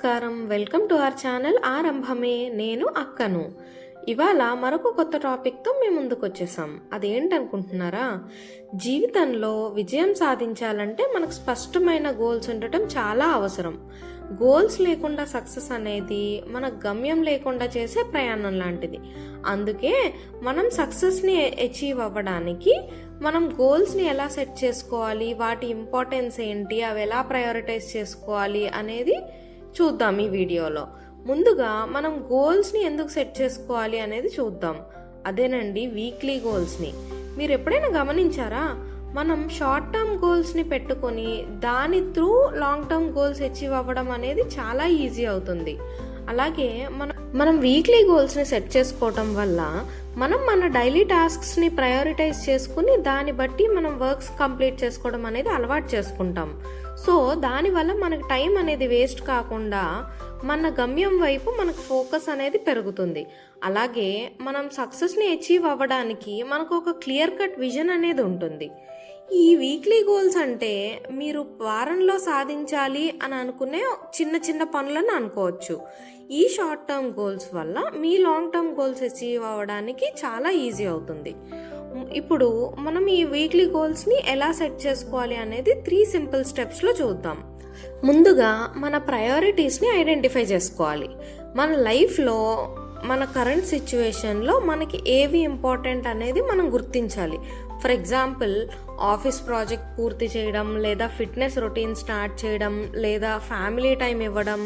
నమస్కారం. Welcome to our channel ఆరంభమే. నేను అక్కను. ఇవాళ మరొక కొత్త టాపిక్తో మేము ముందుకు వచ్చేసాం. అదేంటనుకుంటున్నారా? జీవితంలో విజయం సాధించాలంటే మనకు స్పష్టమైన గోల్స్ ఉండటం చాలా అవసరం. గోల్స్ లేకుండా సక్సెస్ అనేది మన గమ్యం లేకుండా చేసే ప్రయాణం లాంటిది. అందుకే మనం సక్సెస్ని అచీవ్ అవ్వడానికి మనం గోల్స్ని ఎలా సెట్ చేసుకోవాలి, వాటి ఇంపార్టెన్స్ ఏంటి, అవి ఎలా ప్రయారిటైజ్ చేసుకోవాలి అనేది చూద్దాం ఈ వీడియోలో. ముందుగా మనం గోల్స్ని ఎందుకు సెట్ చేసుకోవాలి అనేది చూద్దాం. అదేనండి, వీక్లీ గోల్స్ని. మీరు ఎప్పుడైనా గమనించారా? మనం షార్ట్ టర్మ్ గోల్స్ని పెట్టుకొని దాని through long term goals achieve అవ్వడం అనేది చాలా ఈజీ అవుతుంది. అలాగే మనం వీక్లీ గోల్స్ని సెట్ చేసుకోవటం వల్ల మనం మన డైలీ టాస్క్స్ని ప్రయారిటైజ్ చేసుకుని దాన్ని బట్టి మనం వర్క్స్ కంప్లీట్ చేసుకోవడం అనేది అలవాటు చేసుకుంటాం. సో దానివల్ల మనకు టైం అనేది వేస్ట్ కాకుండా మన గమ్యం వైపు మనకు ఫోకస్ అనేది పెరుగుతుంది. అలాగే మనం సక్సెస్ని అచీవ్ అవ్వడానికి మనకు ఒక క్లియర్ కట్ విజన్ అనేది ఉంటుంది. ఈ వీక్లీ గోల్స్ అంటే మీరు వారంలో సాధించాలి అని అనుకునే చిన్న చిన్న పనులను అనుకోవచ్చు. ఈ షార్ట్ టర్మ్ గోల్స్ వల్ల మీ లాంగ్ టర్మ్ గోల్స్ అచీవ్ అవ్వడానికి చాలా ఈజీ అవుతుంది. ఇప్పుడు మనం ఈ వీక్లీ గోల్స్ని ఎలా సెట్ చేసుకోవాలి అనేది 3 సింపుల్ స్టెప్స్లో చూద్దాం. ముందుగా మన ప్రయారిటీస్ని ఐడెంటిఫై చేసుకోవాలి. మన లైఫ్లో మన కరెంట్ సిచ్యువేషన్లో మనకి ఏవి ఇంపార్టెంట్ అనేది మనం గుర్తించాలి. ఫర్ ఎగ్జాంపుల్, ఆఫీస్ ప్రాజెక్ట్ పూర్తి చేయడం, లేదా ఫిట్నెస్ రొటీన్ స్టార్ట్ చేయడం, లేదా ఫ్యామిలీ టైం ఇవ్వడం,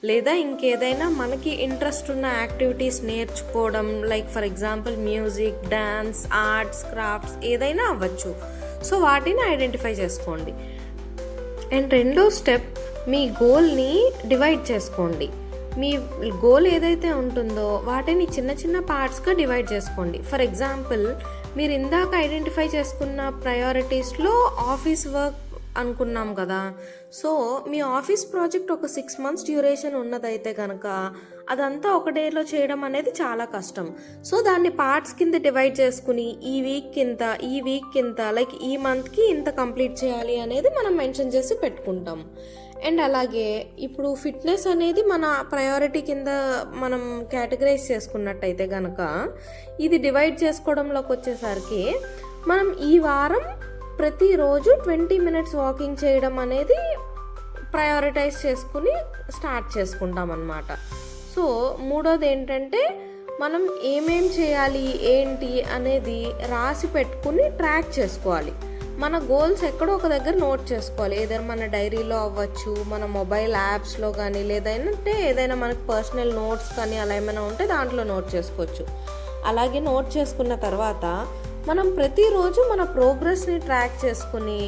లేదా ఇంకేదైనా మనకి ఇంట్రెస్ట్ ఉన్న యాక్టివిటీస్ నేర్చుకోవడం, like for example music, dance, arts, crafts ఏదైనా అవ్వచ్చు. సో వాటిని ఐడెంటిఫై చేసుకోండి. అండ్ రెండో స్టెప్, మీ గోల్ని డివైడ్ చేసుకోండి. మీ గోల్ ఏదైతే ఉంటుందో వాటిని చిన్న చిన్న పార్ట్స్గా డివైడ్ చేసుకోండి. ఫర్ ఎగ్జాంపుల్, మీరు ఇందాక ఐడెంటిఫై చేసుకున్న ప్రయారిటీస్లో ఆఫీస్ వర్క్ అనుకున్నాం కదా. సో మీ ఆఫీస్ ప్రాజెక్ట్ ఒక 6 months డ్యూరేషన్ ఉన్నదైతే కనుక అదంతా ఒక డేలో చేయడం అనేది చాలా కష్టం. సో దాన్ని పార్ట్స్ కింద డివైడ్ చేసుకుని ఈ వీక్ కింద లైక్ ఈ మంత్కి ఇంత కంప్లీట్ చేయాలి అనేది మనం మెన్షన్ చేసి పెట్టుకుంటాం. అండ్ అలాగే ఇప్పుడు ఫిట్నెస్ అనేది మన ప్రయారిటీ కింద మనం కేటగరైజ్ చేసుకున్నట్టయితే కనుక ఇది డివైడ్ చేసుకోవడంలోకి వచ్చేసరికి మనం ఈ వారం ప్రతిరోజు 20 minutes వాకింగ్ చేయడం అనేది ప్రయారిటైజ్ చేసుకుని స్టార్ట్ చేసుకుంటాం అన్నమాట. సో మూడోది ఏంటంటే, మనం ఏమేం చేయాలి ఏంటి అనేది రాసి పెట్టుకుని ట్రాక్ చేసుకోవాలి. మన గోల్స్ ఎక్కడో ఒక దగ్గర నోట్ చేసుకోవాలి. ఏదైనా మన డైరీలో అవ్వచ్చు, మన మొబైల్ యాప్స్లో కానీ, లేదంటే ఏదైనా మనకు పర్సనల్ నోట్స్ కానీ అలా ఏమైనా ఉంటే దాంట్లో నోట్ చేసుకోవచ్చు. అలాగే నోట్ చేసుకున్న తర్వాత మనం ప్రతిరోజు మన ప్రోగ్రెస్ని ట్రాక్ చేసుకుని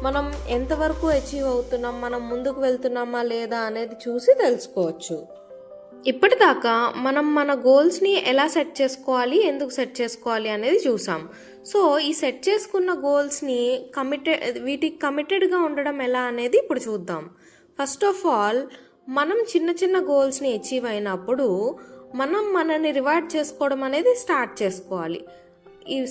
మనం ఎంతవరకు అచీవ్ అవుతున్నాం, మనం ముందుకు వెళ్తున్నామా లేదా అనేది చూసి తెలుసుకోవచ్చు. ఇప్పటిదాకా మనం మన గోల్స్ని ఎలా సెట్ చేసుకోవాలి, ఎందుకు సెట్ చేసుకోవాలి అనేది చూసాం. సో ఈ సెట్ చేసుకున్న గోల్స్ని వీటికి కమిటెడ్గా ఉండడం ఎలా అనేది ఇప్పుడు చూద్దాం. ఫస్ట్ ఆఫ్ ఆల్, మనం చిన్న చిన్న గోల్స్ని అచీవ్ అయినప్పుడు మనం మనని రివార్డ్ చేసుకోవడం అనేది స్టార్ట్ చేసుకోవాలి.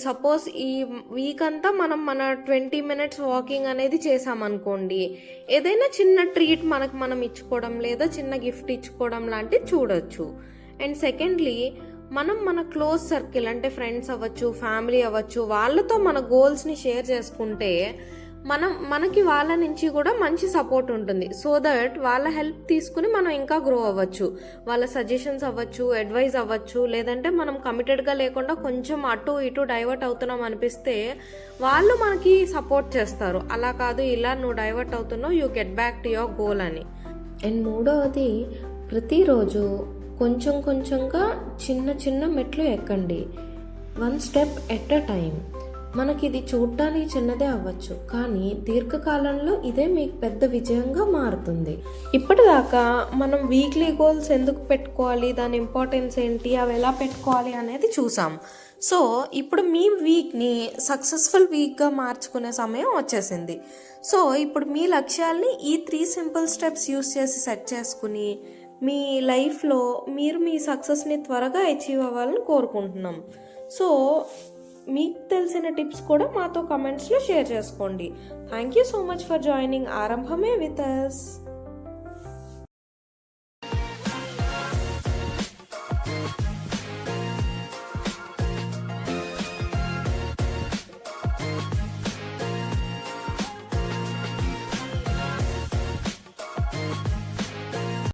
సపోజ్ ఈ వీక్ అంతా మనం మన 20 minutes వాకింగ్ అనేది చేసామనుకోండి, ఏదైనా చిన్న ట్రీట్ మనం ఇచ్చుకోవడం, లేదా చిన్న గిఫ్ట్ ఇచ్చుకోవడం లాంటివి చూడొచ్చు. అండ్ సెకండ్లీ, మనం మన క్లోజ్ సర్కిల్ అంటే ఫ్రెండ్స్ అవ్వచ్చు, ఫ్యామిలీ అవ్వచ్చు, వాళ్ళతో మన గోల్స్ని షేర్ చేసుకుంటే మనకి వాళ్ళ నుంచి కూడా మంచి సపోర్ట్ ఉంటుంది. సో దట్ వాళ్ళ హెల్ప్ తీసుకుని మనం ఇంకా గ్రో అవ్వచ్చు. వాళ్ళ సజెషన్స్ అవ్వచ్చు, అడ్వైజ్ అవ్వచ్చు, లేదంటే మనం కమిటెడ్గా లేకుండా కొంచెం అటు ఇటు డైవర్ట్ అవుతున్నాం అనిపిస్తే వాళ్ళు మనకి సపోర్ట్ చేస్తారు. అలా కాదు, ఇలా నువ్వు డైవర్ట్ అవుతున్నావు, you get back to your goal అని. అండ్ మూడవది, ప్రతిరోజు కొంచెం కొంచెంగా చిన్న చిన్న మెట్లు ఎక్కండి. 1 step at a time. మనకి ఇది చూడటానికి చిన్నదే అవ్వచ్చు, కానీ దీర్ఘకాలంలో ఇదే మీకు పెద్ద విజయంగా మారుతుంది. ఇప్పటిదాకా మనం వీక్లీ గోల్స్ ఎందుకు పెట్టుకోవాలి, దాని ఇంపార్టెన్స్ ఏంటి, అవి ఎలా పెట్టుకోవాలి అనేది చూసాం. సో ఇప్పుడు మీ వీక్ని సక్సెస్ఫుల్ వీక్గా మార్చుకునే సమయం వచ్చేసింది. సో ఇప్పుడు మీ లక్ష్యాల్ని ఈ 3 simple స్టెప్స్ యూస్ చేసి సెట్ చేసుకుని మీ లైఫ్లో మీరు మీ సక్సెస్ని త్వరగా అచీవ్ అవ్వాలని కోరుకుంటున్నాం. సో మీకు తెలిసిన టిప్స్ కూడా మాతో కమెంట్స్లో షేర్ చేసుకోండి. Thank you so much for joining ఆరంభమే విత్ us.